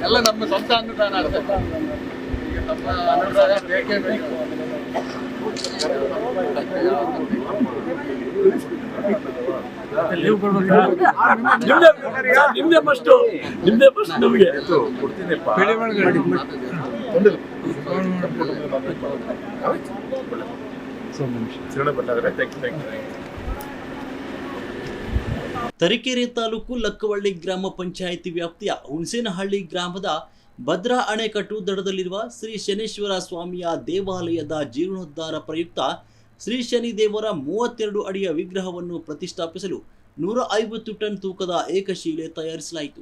ಎಲ್ಲ ನಮ್ಮ ಸ್ವಂತ ಅನುದಾನ ಈಗ ನಮ್ಮ ಅನುದಾನ ಬೇಕೇ ಬೇಕು. ನಿಮ್ದೇ ಫಸ್ಟ್ ನಮಗೆ ತರೀಕೆರೆ ತಾಲೂಕು ಲಕ್ಕವಳ್ಳಿ ಗ್ರಾಮ ಪಂಚಾಯಿತಿ ವ್ಯಾಪ್ತಿಯ ಹುಣಸೇನಹಳ್ಳಿ ಗ್ರಾಮದ ಭದ್ರಾ ಅಣೆಕಟ್ಟು ದಡದಲ್ಲಿರುವ ಶ್ರೀ ಶನೇಶ್ವರ ಸ್ವಾಮಿಯ ದೇವಾಲಯದ ಜೀರ್ಣೋದ್ಧಾರ ಪ್ರಯುಕ್ತ ಶ್ರೀ ಶನಿ ದೇವರ 32 ಅಡಿಯ ವಿಗ್ರಹವನ್ನು ಪ್ರತಿಷ್ಠಾಪಿಸಲು 150 ಟನ್ ತೂಕದ ಏಕಶಿಲೆ ತಯಾರಿಸಲಾಯಿತು.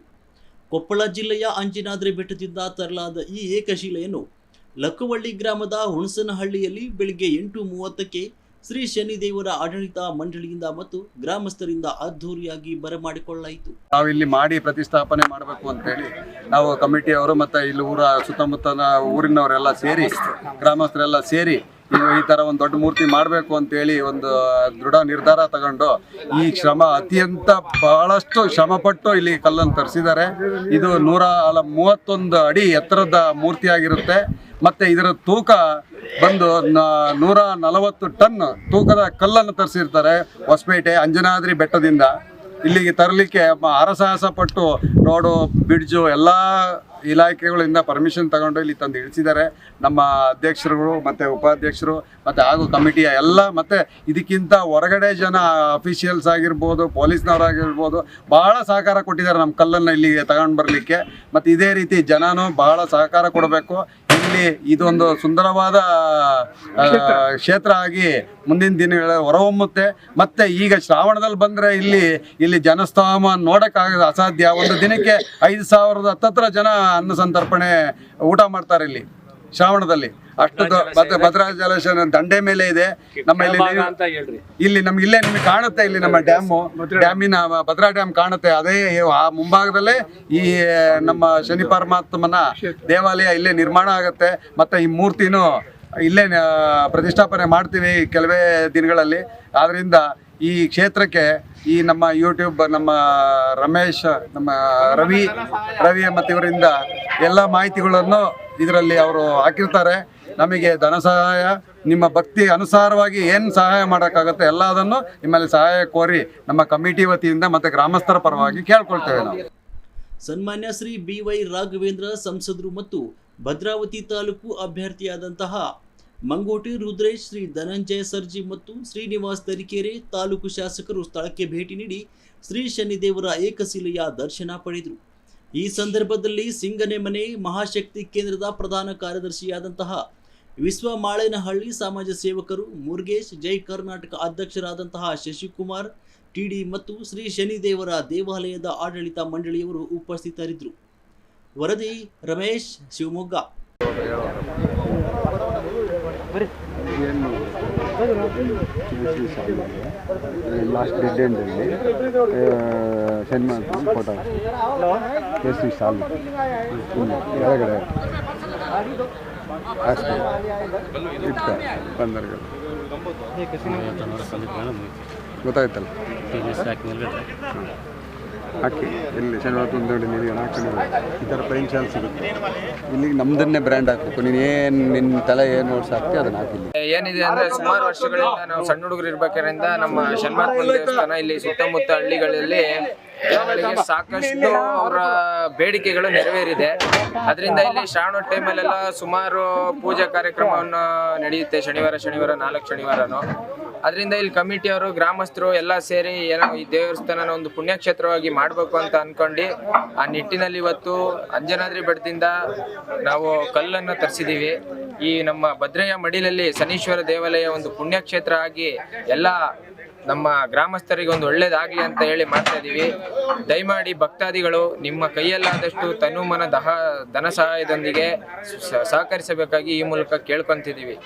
ಕೊಪ್ಪಳ ಜಿಲ್ಲೆಯ ಅಂಜನಾದ್ರಿ ಬೆಟ್ಟದಿಂದ ತರಲಾದ ಈ ಏಕಶಿಲೆಯನ್ನು ಲಕ್ಕವಳ್ಳಿ ಗ್ರಾಮದ ಹುಣಸನಹಳ್ಳಿಯಲ್ಲಿ ಬೆಳಿಗ್ಗೆ 8:30ಕ್ಕೆ ಶ್ರೀ ಶನಿದೇವರ ಆಡಳಿತ ಮಂಡಳಿಯಿಂದ ಮತ್ತು ಗ್ರಾಮಸ್ಥರಿಂದ ಅದ್ಧೂರಿಯಾಗಿ ಬರಮಾಡಿಕೊಳ್ಳಲಾಯಿತು. ನಾವಿಲ್ಲಿ ಮಾಡಿ ಪ್ರತಿಷ್ಠಾಪನೆ ಮಾಡಬೇಕು ಅಂತೇಳಿ ನಾವು ಕಮಿಟಿಯವರು ಮತ್ತು ಇಲ್ಲಿ ಸುತ್ತಮುತ್ತಲ ಊರಿನವರೆಲ್ಲ ಸೇರಿ ಗ್ರಾಮಸ್ಥರೆಲ್ಲ ಸೇರಿ ಈ ಥರ ಒಂದು ದೊಡ್ಡ ಮೂರ್ತಿ ಮಾಡಬೇಕು ಅಂತೇಳಿ ಒಂದು ದೃಢ ನಿರ್ಧಾರ ತಗೊಂಡು ಈ ಅತ್ಯಂತ ಬಹಳಷ್ಟು ಶ್ರಮಪಟ್ಟು ಇಲ್ಲಿ ಕಲ್ಲನ್ನು ತರಿಸಿದ್ದಾರೆ. ಇದು 131 ಅಡಿ ಎತ್ತರದ ಮೂರ್ತಿಯಾಗಿರುತ್ತೆ. ಮತ್ತು ಇದರ ತೂಕ ಬಂದು 140 ಟನ್ ತೂಕದ ಕಲ್ಲನ್ನು ತರಿಸಿರ್ತಾರೆ. ಹೊಸಪೇಟೆ ಅಂಜನಾದ್ರಿ ಬೆಟ್ಟದಿಂದ ಇಲ್ಲಿಗೆ ತರಲಿಕ್ಕೆ ಹರಸಾಹಸ ಪಟ್ಟು ರೋಡು ಬ್ರಿಡ್ಜು ಎಲ್ಲ ಇಲಾಖೆಗಳಿಂದ ಪರ್ಮಿಷನ್ ತಗೊಂಡು ಇಲ್ಲಿ ತಂದು ಇಳಿಸಿದ್ದಾರೆ. ನಮ್ಮ ಅಧ್ಯಕ್ಷರುಗಳು ಮತ್ತು ಉಪಾಧ್ಯಕ್ಷರು ಮತ್ತು ಹಾಗೂ ಕಮಿಟಿಯ ಎಲ್ಲ ಮತ್ತು ಇದಕ್ಕಿಂತ ಹೊರಗಡೆ ಜನ ಅಫಿಷಿಯಲ್ಸ್ ಆಗಿರ್ಬೋದು, ಪೊಲೀಸ್ನವರಾಗಿರ್ಬೋದು ಭಾಳ ಸಹಕಾರ ಕೊಟ್ಟಿದ್ದಾರೆ ನಮ್ಮ ಕಲ್ಲನ್ನು ಇಲ್ಲಿಗೆ ತಗೊಂಡು ಬರಲಿಕ್ಕೆ. ಮತ್ತು ಇದೇ ರೀತಿ ಜನನೂ ಬಹಳ ಸಹಕಾರ ಕೊಡಬೇಕು. ಇಲ್ಲಿ ಇದೊಂದು ಸುಂದರವಾದ ಕ್ಷೇತ್ರ ಆಗಿ ಮುಂದಿನ ದಿನಗಳ ಹೊರಹೊಮ್ಮುತ್ತೆ. ಮತ್ತು ಈಗ ಶ್ರಾವಣದಲ್ಲಿ ಬಂದರೆ ಇಲ್ಲಿ ಜನಸ್ತೋಮ ನೋಡೋಕ್ಕಾಗೋದು ಅಸಾಧ್ಯ. ಒಂದು ದಿನಕ್ಕೆ 5,000 ಹತ್ತತ್ರ ಜನ ಅನ್ನ ಸಂತರ್ಪಣೆ ಊಟ ಮಾಡ್ತಾರೆ ಇಲ್ಲಿ ಶ್ರಾವಣದಲ್ಲಿ. ಅಷ್ಟು ಭದ್ರಾ ಜಲಾಶಯ ದಂಡೆ ಮೇಲೆ ಇದೆ. ನಮ್ಮ ಇಲ್ಲಿ ನಮ್ಗೆ ಇಲ್ಲೇ ನಿಮಗೆ ಕಾಣುತ್ತೆ, ಇಲ್ಲಿ ನಮ್ಮ ಡ್ಯಾಮಿನ ಭದ್ರಾ ಡ್ಯಾಮ್ ಕಾಣುತ್ತೆ. ಅದೇ ಆ ಮುಂಭಾಗದಲ್ಲೇ ಈ ನಮ್ಮ ಶನಿ ಪರಮಾತ್ಮನ ದೇವಾಲಯ ಇಲ್ಲೇ ನಿರ್ಮಾಣ ಆಗುತ್ತೆ. ಮತ್ತು ಈ ಮೂರ್ತಿನೂ ಇಲ್ಲೇ ಪ್ರತಿಷ್ಠಾಪನೆ ಮಾಡ್ತೀವಿ ಕೆಲವೇ ದಿನಗಳಲ್ಲಿ. ಆದ್ದರಿಂದ ಈ ಕ್ಷೇತ್ರಕ್ಕೆ ಈ ನಮ್ಮ ಯೂಟ್ಯೂಬ್ ನಮ್ಮ ರಮೇಶ್, ನಮ್ಮ ರವಿ ಮತ್ತು ಇವರಿಂದ ಎಲ್ಲ ಮಾಹಿತಿಗಳನ್ನು ಇದರಲ್ಲಿ ಅವರು ಹಾಕಿರ್ತಾರೆ. ನಮಗೆ ಧನ ಸಹಾಯ, ನಿಮ್ಮ ಭಕ್ತಿ ಅನುಸಾರವಾಗಿ ಏನು ಸಹಾಯ ಮಾಡೋಕ್ಕಾಗುತ್ತೆ ಎಲ್ಲದನ್ನು ನಿಮ್ಮಲ್ಲಿ ಸಹಾಯ ಕೋರಿ ನಮ್ಮ ಕಮಿಟಿ ವತಿಯಿಂದ ಮತ್ತು ಗ್ರಾಮಸ್ಥರ ಪರವಾಗಿ ಕೇಳ್ಕೊಳ್ತೇವೆ ನಾವು. ಸನ್ಮಾನ್ಯ ಶ್ರೀ BY ರಾಘವೇಂದ್ರ ಸಂಸದರು ಮತ್ತು ಭದ್ರಾವತಿ ತಾಲೂಕು ಅಭ್ಯರ್ಥಿಯಾದಂತಹ ಮಂಗೋಟಿ ರುದ್ರೇಶ್, ಶ್ರೀ ಧನಂಜಯ ಸರ್ಜಿ ಮತ್ತು ಶ್ರೀನಿವಾಸ್ ತರೀಕೆರೆ ತಾಲೂಕು ಶಾಸಕರು ಸ್ಥಳಕ್ಕೆ ಭೇಟಿ ನೀಡಿ ಶ್ರೀ ಶನಿದೇವರ ಏಕಶಿಲೆಯ ದರ್ಶನ ಪಡೆದರು. ಈ ಸಂದರ್ಭದಲ್ಲಿ ಸಿಂಗನೆಮನೆ ಮಹಾಶಕ್ತಿ ಕೇಂದ್ರದ ಪ್ರಧಾನ ಕಾರ್ಯದರ್ಶಿಯಾದಂತಹ ವಿಶ್ವ ಮಾಳೇನಹಳ್ಳಿ ಸಮಾಜ ಸೇವಕರು ಮುರುಗೇಶ್, ಜೈ ಕರ್ನಾಟಕ ಅಧ್ಯಕ್ಷರಾದಂತಹ ಶಶಿಕುಮಾರ್ TD ಮತ್ತು ಶ್ರೀ ಶನಿದೇವರ ದೇವಾಲಯದ ಆಡಳಿತ ಮಂಡಳಿಯವರು ಉಪಸ್ಥಿತರಿದ್ದರು. ವರದಿ ರಮೇಶ್, ಶಿವಮೊಗ್ಗ. ಲಾಸ್ಟ್ ಡೆಡ್ ಎಂಡಲ್ಲಿ ಶನಿಮಾನ್ ಫೋಟೋ ಕೇಸರಿ ಸಾಲು ಹೊರಗಡೆ ಇಟ್ಟ ಬಂದರ್ಗಳು ಗೊತ್ತಾಯ್ತಲ್ಲ ಹಾಕಿ ಇಲ್ಲಿ ಶನಿವಾರ ನೋಡಿ ನೀವು ಹಾಕೊಂಡಿರೋ ಈ ಥರ ಪೈನ್ ಶಾಲ್ ಸಿಗುತ್ತೆ. ಇಲ್ಲಿಗೆ ನಮ್ದನ್ನೇ ಬ್ರ್ಯಾಂಡ್ ಹಾಕಬೇಕು. ನಿನ್ನ ತಲೆ ಏನು ಓಡಿಸಿ ಹಾಕ್ತಿ ಅದನ್ನ ಹಾಕಿಲ್ಲ. ಏನಿದೆ ಅಂದರೆ ಸುಮಾರು ವರ್ಷಗಳಿಂದ ನಾವು ಸಣ್ಣ ಹುಡುಗರು ಇರ್ಬೇಕಾದ್ರಿಂದ ನಮ್ಮ ಶನಿಮಾತ್ಮ ದೇವಸ್ಥಾನ ಇಲ್ಲಿ ಸುತ್ತಮುತ್ತ ಹಳ್ಳಿಗಳಲ್ಲಿ ಜನಗಳಿಗೆ ಸಾಕಷ್ಟು ಅವರ ಬೇಡಿಕೆಗಳು ನೆರವೇರಿದೆ. ಅದರಿಂದ ಇಲ್ಲಿ ಶ್ರಾವಣ ಟೈಮಲ್ಲೆಲ್ಲ ಸುಮಾರು ಪೂಜಾ ಕಾರ್ಯಕ್ರಮವನ್ನು ನಡೆಯುತ್ತೆ. ಶನಿವಾರ 4 ಶನಿವಾರನೂ. ಅದರಿಂದ ಇಲ್ಲಿ ಕಮಿಟಿಯವರು, ಗ್ರಾಮಸ್ಥರು ಎಲ್ಲ ಸೇರಿ ಏನೋ ಈ ದೇವಸ್ಥಾನನ ಒಂದು ಪುಣ್ಯಕ್ಷೇತ್ರವಾಗಿ ಮಾಡಬೇಕು ಅಂತ ಅಂದ್ಕೊಂಡು ಆ ನಿಟ್ಟಿನಲ್ಲಿ ಇವತ್ತು ಅಂಜನಾದ್ರಿ ಬೆಟ್ಟದಿಂದ ನಾವು ಕಲ್ಲನ್ನು ತರಿಸಿದ್ದೀವಿ. ಈ ನಮ್ಮ ಭದ್ರೆಯ ಮಡಿಲಲ್ಲಿ ಶನೀಶ್ವರ ದೇವಾಲಯ ಒಂದು ಪುಣ್ಯಕ್ಷೇತ್ರ ಆಗಿ ಎಲ್ಲ ನಮ್ಮ ಗ್ರಾಮಸ್ಥರಿಗೆ ಒಂದು ಒಳ್ಳೇದಾಗಲಿ ಅಂತ ಹೇಳಿ ಮಾಡ್ತಾ ಇದ್ದೀವಿ. ದಯಮಾಡಿ ಭಕ್ತಾದಿಗಳು ನಿಮ್ಮ ಕೈಯಲ್ಲಾದಷ್ಟು ಧನ ಸಹಾಯದೊಂದಿಗೆ ಸಹಕರಿಸಬೇಕಾಗಿ ಈ ಮೂಲಕ ಕೇಳ್ಕೊಂತಿದ್ದೀವಿ.